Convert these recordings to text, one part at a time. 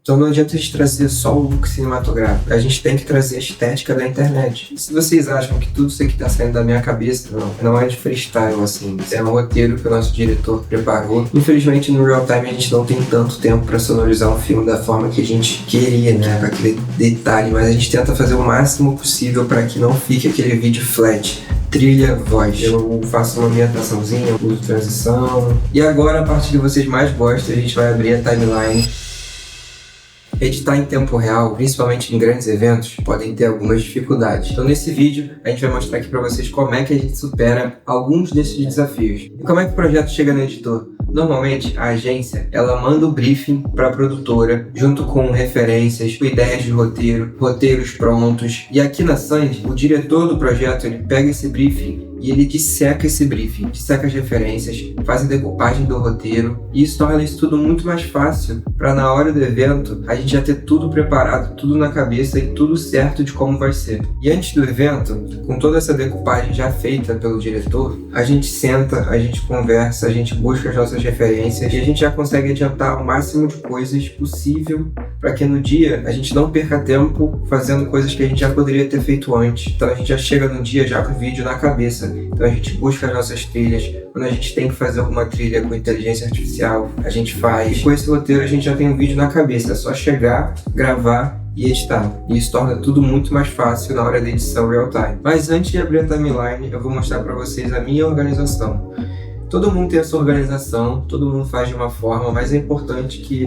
Então não adianta a gente trazer só o look cinematográfico, a gente tem que trazer a estética da internet. Se vocês acham que tudo isso aqui tá saindo da minha cabeça, não é de freestyle assim, isso é um roteiro que o nosso diretor preparou. Infelizmente no real time a gente não tem tanto tempo para sonorizar um filme da forma que a gente queria, né, com aquele detalhe, mas a gente tenta fazer o máximo possível para que não fique aquele vídeo flat. Trilha, voz. Eu faço uma ambientaçãozinha, uso transição. E agora, a parte que vocês mais gostam, a gente vai abrir a timeline. Editar em tempo real, principalmente em grandes eventos, podem ter algumas dificuldades. Então nesse vídeo, a gente vai mostrar aqui para vocês como é que a gente supera alguns desses desafios. E como é que o projeto chega no editor? Normalmente, a agência, ela manda o briefing para a produtora, junto com referências, ideias de roteiro, roteiros prontos. E aqui na Sandy, o diretor do projeto, ele pega esse briefing e ele disseca esse briefing, disseca as referências, faz a decupagem do roteiro, e isso torna isso tudo muito mais fácil para na hora do evento a gente já ter tudo preparado, tudo na cabeça e tudo certo de como vai ser. E antes do evento, com toda essa decupagem já feita pelo diretor, a gente senta, a gente conversa, a gente busca as nossas referências e a gente já consegue adiantar o máximo de coisas possível para que no dia a gente não perca tempo fazendo coisas que a gente já poderia ter feito antes. Então a gente já chega no dia já com o vídeo na cabeça. Então a gente busca as nossas trilhas. Quando a gente tem que fazer alguma trilha com inteligência artificial, a gente faz. E com esse roteiro a gente já tem um vídeo na cabeça. É só chegar, gravar e editar. E isso torna tudo muito mais fácil na hora da edição real time. Mas antes de abrir a timeline, eu vou mostrar para vocês a minha organização. Todo mundo tem a sua organização, todo mundo faz de uma forma, mas é importante que,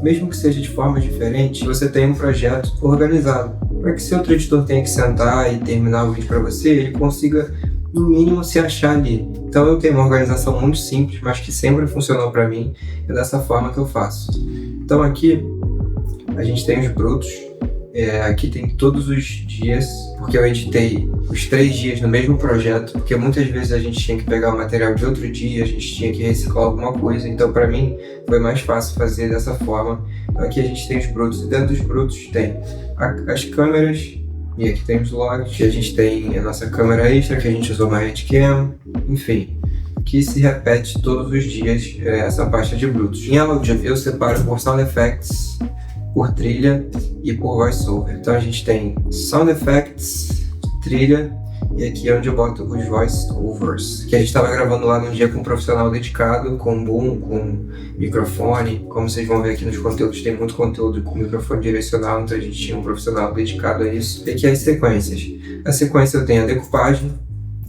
mesmo que seja de forma diferente, você tenha um projeto organizado. Para que se outro editor tenha que sentar e terminar o vídeo para você, ele consiga no mínimo se achar ali. Então eu tenho uma organização muito simples, mas que sempre funcionou para mim. É dessa forma que eu faço. Então aqui a gente tem os brutos. Aqui tem todos os dias, porque eu editei os 3 dias no mesmo projeto, porque muitas vezes a gente tinha que pegar o material de outro dia, a gente tinha que reciclar alguma coisa, então para mim foi mais fácil fazer dessa forma. Então aqui a gente tem os brutos, e dentro dos brutos tem as câmeras, e aqui tem os logs, que a gente tem a nossa câmera extra, que a gente usou uma headcam, enfim, que se repete todos os dias essa pasta de brutos. Em áudio eu separo por sound effects, por trilha e por voiceover. Então a gente tem sound effects, trilha, e aqui é onde eu boto os voiceovers, que a gente estava gravando lá num dia com um profissional dedicado, com boom, com microfone. Como vocês vão ver aqui nos conteúdos, tem muito conteúdo com microfone direcional, então a gente tinha um profissional dedicado a isso. E aqui as sequências. A sequência eu tenho a decupagem,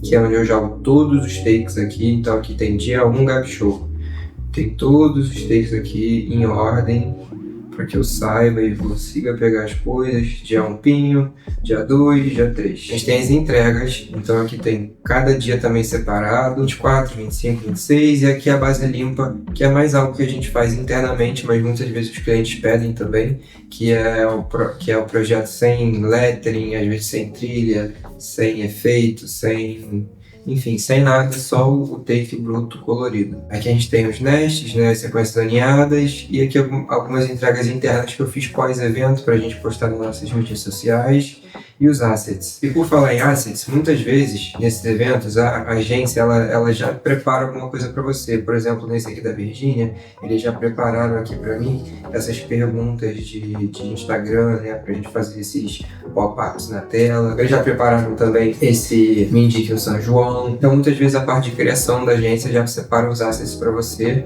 que é onde eu jogo todos os takes aqui. Então aqui tem dia 1 Gab Show. Tem todos os takes aqui em ordem, para que eu saiba e consiga pegar as coisas. Dia 1 Pinho, dia 2, dia 3. A gente tem as entregas, então aqui tem cada dia também separado, 24, 25, 26, e aqui a base limpa, que é mais algo que a gente faz internamente, mas muitas vezes os clientes pedem também, que é o projeto sem lettering, às vezes sem trilha, sem efeito, enfim, sem nada, só o take bruto colorido. Aqui a gente tem os nests, né, as sequências alinhadas, e aqui algumas entregas internas que eu fiz pós-evento para a gente postar nas nossas mídias sociais, e os assets. E por falar em assets, muitas vezes nesses eventos a agência ela já prepara alguma coisa para você. Por exemplo, nesse aqui da Virgínia, eles já prepararam aqui para mim essas perguntas de Instagram, né, pra gente fazer esses pop-ups na tela. Eles já prepararam também esse Me Indique um São João. Então muitas vezes a parte de criação da agência já separa os assets para você.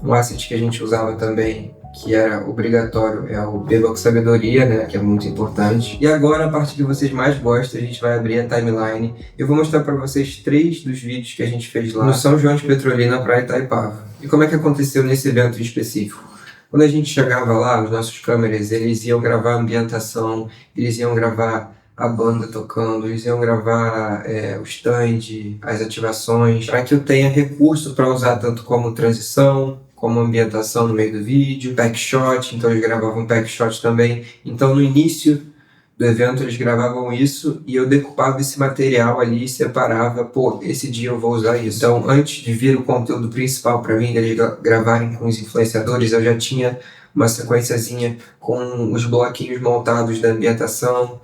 Um asset que a gente usava também, que era obrigatório, é o Beba com Sabedoria, né, que é muito importante. E agora, a parte que vocês mais gostam, a gente vai abrir a timeline. Eu vou mostrar para vocês 3 dos vídeos que a gente fez lá no São João de Petrolina, Praia Itaipava. E como é que aconteceu nesse evento em específico? Quando a gente chegava lá, os nossos câmeras, eles iam gravar a ambientação, eles iam gravar a banda tocando, eles iam gravar o stand, as ativações, para que eu tenha recurso para usar tanto como transição, como ambientação no meio do vídeo, backshot, então eles gravavam backshot também. Então no início do evento eles gravavam isso e eu decupava esse material ali e separava, esse dia eu vou usar isso. Então antes de vir o conteúdo principal para mim, eles gravarem com os influenciadores, eu já tinha uma sequenciazinha com os bloquinhos montados da ambientação,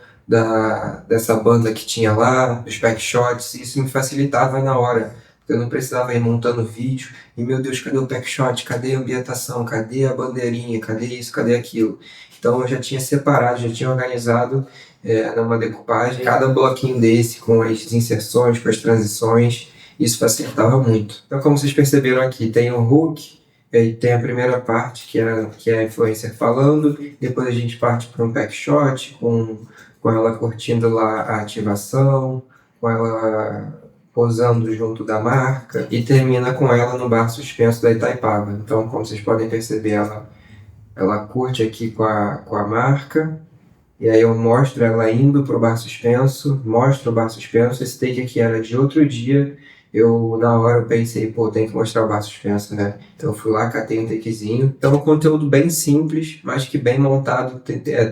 dessa banda que tinha lá, os backshots, e isso me facilitava na hora. Eu não precisava ir montando vídeo e, meu Deus, cadê o backshot? Cadê a ambientação? Cadê a bandeirinha? Cadê isso? Cadê aquilo? Então eu já tinha separado, já tinha organizado numa decupagem cada bloquinho desse com as inserções, com as transições. Isso facilitava muito. Então, como vocês perceberam aqui, tem o hook, e aí tem a primeira parte, que é a influencer falando, depois a gente parte para um backshot, com ela curtindo lá a ativação, com ela posando junto da marca, e termina com ela no bar suspenso da Itaipava. Então, como vocês podem perceber, ela curte aqui com a marca, e aí eu mostro ela indo pro bar suspenso, mostro o bar suspenso. Esse take aqui era de outro dia, na hora eu pensei, pô, tem que mostrar o bar suspenso, né? Então eu fui lá, catei um takezinho. Então é um conteúdo bem simples, mas que bem montado,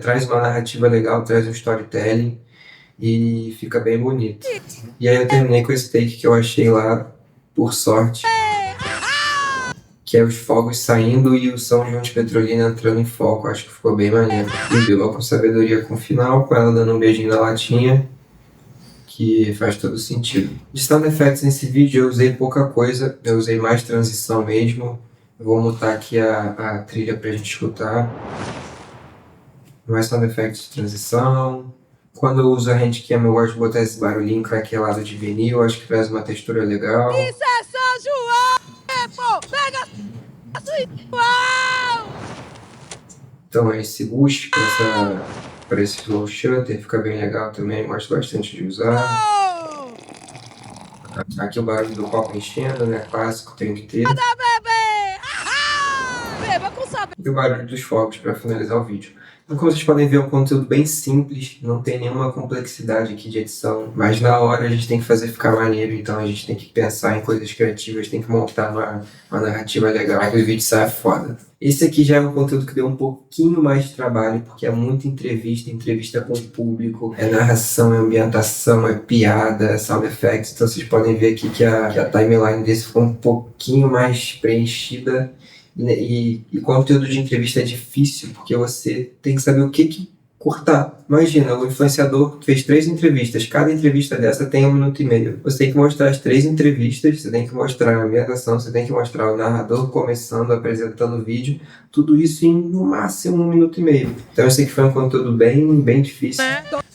traz uma narrativa legal, traz um storytelling e fica bem bonito. E aí eu terminei com esse take que eu achei lá, por sorte, que é os fogos saindo e o São João de Petrolina entrando em foco. Acho que ficou bem maneiro. E deu com sabedoria com o final, com ela dando um beijinho na latinha, que faz todo sentido. De sound effects nesse vídeo eu usei pouca coisa, eu usei mais transição mesmo. Eu vou mutar aqui a trilha pra gente escutar. Mais sound effects de transição. Quando eu uso a handcam eu gosto de botar esse barulhinho craquelado de vinil, acho que traz uma textura legal. Isso é São João! Pô, pega a sua... Então esse boost para esse slow shutter fica bem legal também, gosto bastante de usar. Aqui o barulho do copo enchendo, né? Clássico, tem que ter. Beba com sabor. E o barulho dos fogos para finalizar o vídeo. Então, como vocês podem ver, é um conteúdo bem simples, não tem nenhuma complexidade aqui de edição, mas na hora a gente tem que fazer ficar maneiro, então a gente tem que pensar em coisas criativas, tem que montar uma narrativa legal, para que o vídeo saia foda. Esse aqui já é um conteúdo que deu um pouquinho mais de trabalho, porque é muita entrevista com o público, é narração, é ambientação, é piada, é sound effects, então vocês podem ver aqui que a timeline desse ficou um pouquinho mais preenchida. E conteúdo de entrevista é difícil, porque você tem que saber o que cortar. Imagina, o influenciador fez 3 entrevistas, cada entrevista dessa tem 1 minuto e meio. Você tem que mostrar as 3 entrevistas, você tem que mostrar a ambientação, você tem que mostrar o narrador começando, apresentando o vídeo, tudo isso em no máximo 1 minuto e meio. Então eu sei que foi um conteúdo bem difícil,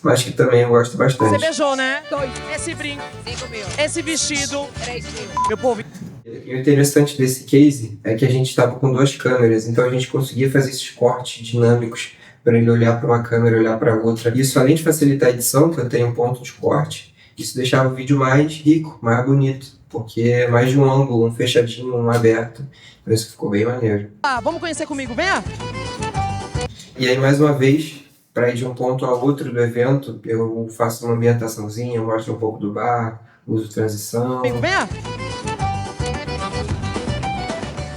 mas que também eu gosto bastante. Você beijou, né? 2. Esse brinco. 5 mil. Esse vestido. 3 mil. Meu povo. E o interessante desse case é que a gente estava com 2 câmeras, então a gente conseguia fazer esses cortes dinâmicos para ele olhar para uma câmera, olhar para outra. Isso, além de facilitar a edição, que eu tenho um ponto de corte, isso deixava o vídeo mais rico, mais bonito, porque é mais de um ângulo, um fechadinho, um aberto. Por isso ficou bem maneiro. Vamos conhecer comigo, venha! E aí, mais uma vez, para ir de um ponto ao outro do evento, eu faço uma ambientaçãozinha, mostro um pouco do bar, uso transição. Comigo, venha!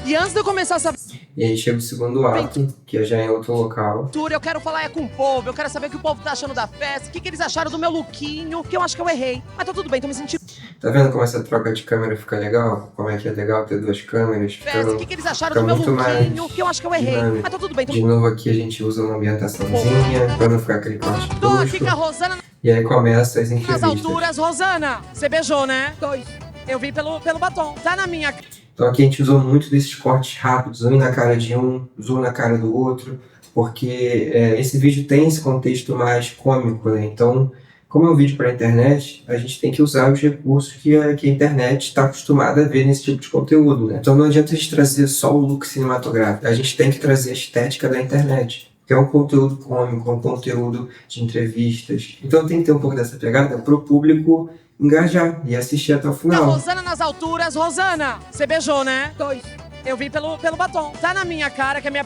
E antes de eu começar essa E aí chega o segundo ato, que é já em outro local. eu quero falar com o povo, eu quero saber o que o povo tá achando da festa, o que eles acharam do meu lookinho, que eu acho que eu errei. Mas tá tudo bem, tô me sentindo Tá vendo como essa troca de câmera fica legal? Como é que é legal ter 2 câmeras? festa, o que eles acharam fica do meu muito mais lookinho, que eu acho que eu errei. dinâmico. Mas tá tudo bem, tô De novo aqui a gente usa uma ambientaçãozinha, pra não ficar aquele corte Tô aqui com a tosco. Rosana E aí começa as nas entrevistas. alturas. Rosana, você beijou, né? 2. Eu vi pelo batom. Tá na minha... Então aqui a gente usou muito desses cortes rápidos, um na cara de um, zoom na cara do outro, porque esse vídeo tem esse contexto mais cômico, né? Então, como é um vídeo para a internet, a gente tem que usar os recursos que a internet está acostumada a ver nesse tipo de conteúdo, né? Então não adianta a gente trazer só o look cinematográfico, a gente tem que trazer a estética da internet, que é um conteúdo cômico, um conteúdo de entrevistas. Então tem que ter um pouco dessa pegada para o público engajar e assistir até o final. Rosana nas alturas. Rosana, você beijou, né? 2. Eu vi pelo batom. Tá na minha cara que é minha...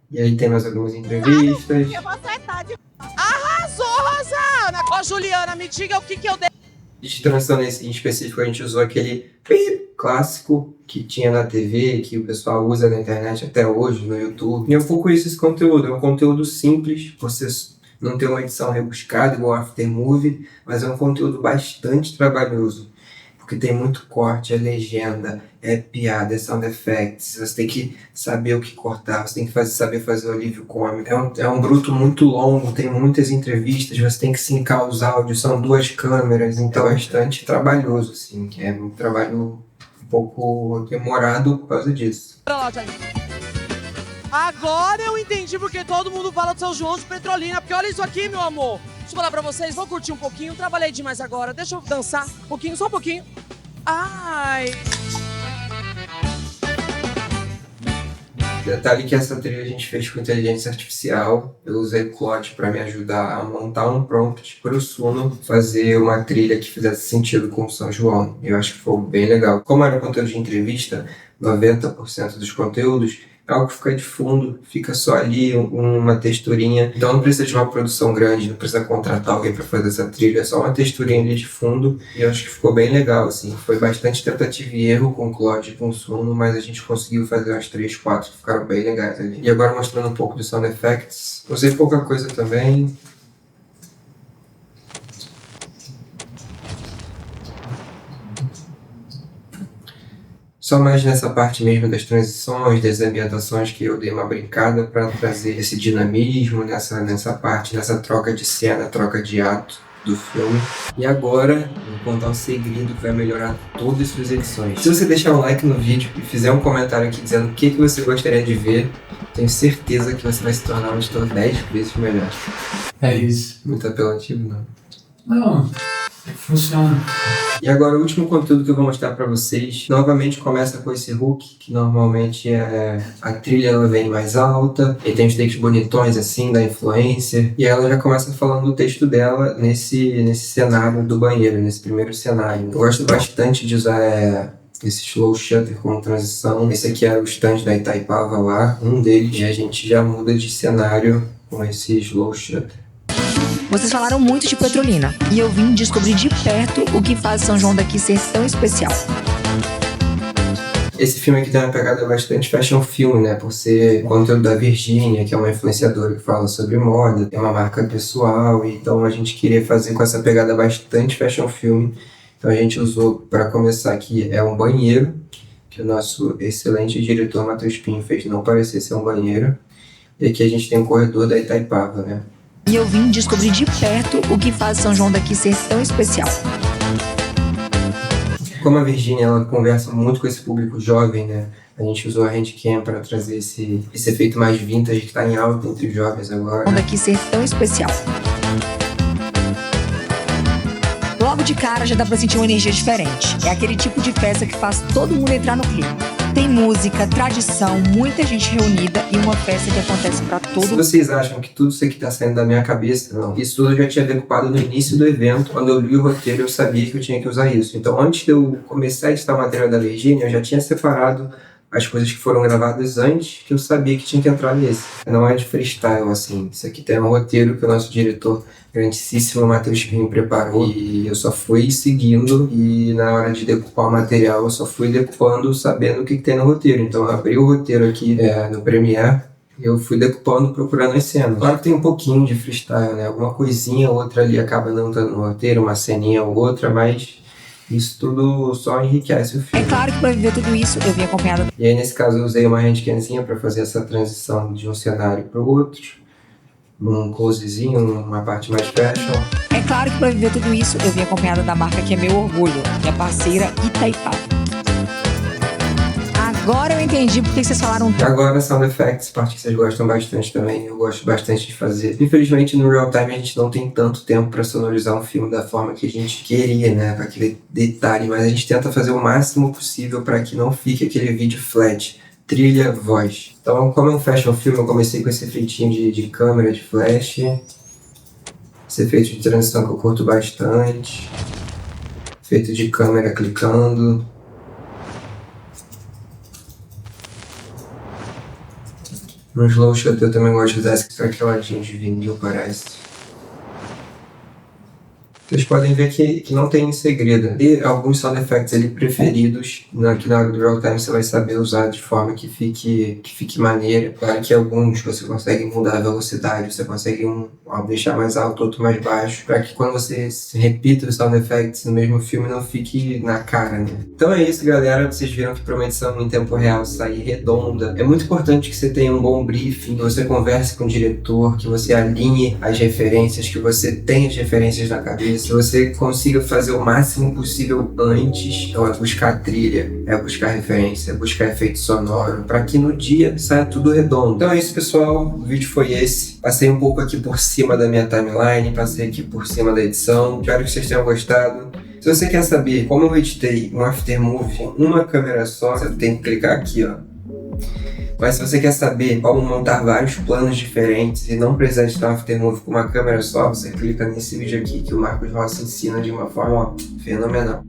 E aí tem mais algumas entrevistas. Eu vou acertar de... Arrasou, Rosana! Ô, Juliana, me diga o que eu dei. De transição em específico, a gente usou aquele pip clássico que tinha na TV, que o pessoal usa na internet até hoje, no YouTube. E é um pouco isso, esse conteúdo. É um conteúdo simples, você não tem uma edição rebuscada igual Aftermovie, mas é um conteúdo bastante trabalhoso. porque tem muito corte, é legenda, é piada, é sound effects, você tem que saber o que cortar, você tem que saber fazer o alívio cômico. É um bruto muito longo, tem muitas entrevistas, você tem que sincar os áudios, são 2 câmeras, então é bastante trabalhoso, assim, é um trabalho um pouco demorado por causa disso. Agora eu entendi porque todo mundo fala do São João de Petrolina, porque olha isso aqui, meu amor. Deixa eu falar pra vocês, vou curtir um pouquinho, trabalhei demais agora, deixa eu dançar um pouquinho, só um pouquinho. Ai... Detalhe que essa trilha a gente fez com inteligência artificial. Eu usei o Claude para me ajudar a montar um prompt para o Suno fazer uma trilha que fizesse sentido com o São João. Eu acho que foi bem legal. Como era conteúdo de entrevista, 90% dos conteúdos é algo que fica de fundo, fica só ali uma texturinha. Então não precisa de uma produção grande, não precisa contratar alguém para fazer essa trilha, é só uma texturinha ali de fundo. E eu acho que ficou bem legal, assim. Foi bastante tentativa e erro com o Claude e com o Suno, mas a gente conseguiu fazer umas 3, 4 que ficaram bem legais ali. E agora mostrando um pouco do sound effects. Usei pouca coisa também. Só mais nessa parte mesmo das transições, das ambientações que eu dei uma brincada para trazer esse dinamismo nessa parte, nessa troca de cena, troca de ato do filme. E agora, vou contar um segredo que vai melhorar todas as suas edições. Se você deixar um like no vídeo e fizer um comentário aqui dizendo o que você gostaria de ver, tenho certeza que você vai se tornar um editor 10 vezes melhor. É isso. Muito apelativo, não? Não, funciona. E agora o último conteúdo que eu vou mostrar pra vocês, novamente começa com esse hook, que normalmente a trilha ela vem mais alta, e tem os takes bonitões assim, da influencer, e ela já começa falando do texto dela nesse cenário do banheiro, nesse primeiro cenário. Eu gosto bastante de usar esse slow shutter como transição. Esse aqui era o stand da Itaipava lá, um deles, e a gente já muda de cenário com esse slow shutter. Vocês falaram muito de Petrolina e eu vim descobrir de perto o que faz São João daqui ser tão especial. Esse filme aqui tem uma pegada bastante fashion film, né? Por ser conteúdo da Virgínia, que é uma influenciadora que fala sobre moda, tem uma marca pessoal, então a gente queria fazer com essa pegada bastante fashion film. Então a gente usou, para começar aqui, um banheiro, que o nosso excelente diretor Matheus Pinho fez não parecer ser um banheiro. E aqui a gente tem um corredor da Itaipava, né? E eu vim descobrir de perto o que faz São João daqui ser tão especial. Como a Virgínia, ela conversa muito com esse público jovem, né? A gente usou a Handcam para trazer esse efeito mais vintage que está em alta entre os jovens agora. São João daqui ser tão especial. Logo de cara já dá pra sentir uma energia diferente. É aquele tipo de festa que faz todo mundo entrar no clima. Tem música, tradição, muita gente reunida e uma festa que acontece pra todo mundo. Se vocês acham que tudo isso aqui tá saindo da minha cabeça, não. Isso tudo eu já tinha decupado no início do evento. Quando eu li o roteiro, eu sabia que eu tinha que usar isso. Então, antes de eu começar a editar a matéria da Virgínia, eu já tinha separado as coisas que foram gravadas antes, que eu sabia que tinha que entrar nesse. Não é de freestyle, assim. Isso aqui tem um roteiro que o nosso diretor, grandíssimo Matheus Pinho, preparou. E eu só fui seguindo, e na hora de decupar o material, eu só fui decupando sabendo o que tem no roteiro. Então eu abri o roteiro aqui no Premiere, e eu fui decupando, procurando as cenas. Claro que tem um pouquinho de freestyle, né? Alguma coisinha ou outra ali acaba não estando no roteiro, uma ceninha ou outra, mas isso tudo só enriquece o filme. É claro que pra viver tudo isso, eu vim acompanhada. E aí, nesse caso, eu usei uma handcamzinha para fazer essa transição de um cenário para o outro. Um closezinho, uma parte mais fashion. É claro que pra viver tudo isso, eu vim acompanhada da marca que é meu orgulho, minha parceira Itaipava. Agora eu entendi porque vocês falaram E agora, sound effects, parte que vocês gostam bastante também, eu gosto bastante de fazer. Infelizmente, no real time, a gente não tem tanto tempo para sonorizar um filme da forma que a gente queria, né? Com aquele detalhe, mas a gente tenta fazer o máximo possível para que não fique aquele vídeo flat. Trilha, voz. Então, como é um fashion film, eu comecei com esse efeitinho de câmera, de flash. Esse efeito de transição que eu curto bastante. Efeito de câmera clicando. No slow shot eu também gosto de usar esse craqueladinho de vinil, parece. Vocês podem ver que não tem segredo. E alguns sound effects ali preferidos, que na hora do real time você vai saber usar de forma que fique maneira. Claro que alguns você consegue mudar a velocidade, você consegue deixar mais alto, outro mais baixo, para que quando você repita os sound effects no mesmo filme não fique na cara, né? Então é isso, galera. Vocês viram que pra uma edição em tempo real sair redonda, é muito importante que você tenha um bom briefing, que você converse com o diretor, que você alinhe as referências, que você tenha as referências na cabeça, que você consiga fazer o máximo possível antes. Então é buscar trilha, é buscar referência, é buscar efeito sonoro, para que no dia saia tudo redondo. Então é isso, pessoal. O vídeo foi esse. Passei um pouco aqui por cima da minha timeline, passei aqui por cima da edição. Espero que vocês tenham gostado. Se você quer saber como eu editei um aftermovie com uma câmera só, você tem que clicar aqui, ó. Mas se você quer saber como montar vários planos diferentes e não precisar editar um aftermovie com uma câmera só, você clica nesse vídeo aqui que o Marcos Rossi ensina de uma forma fenomenal.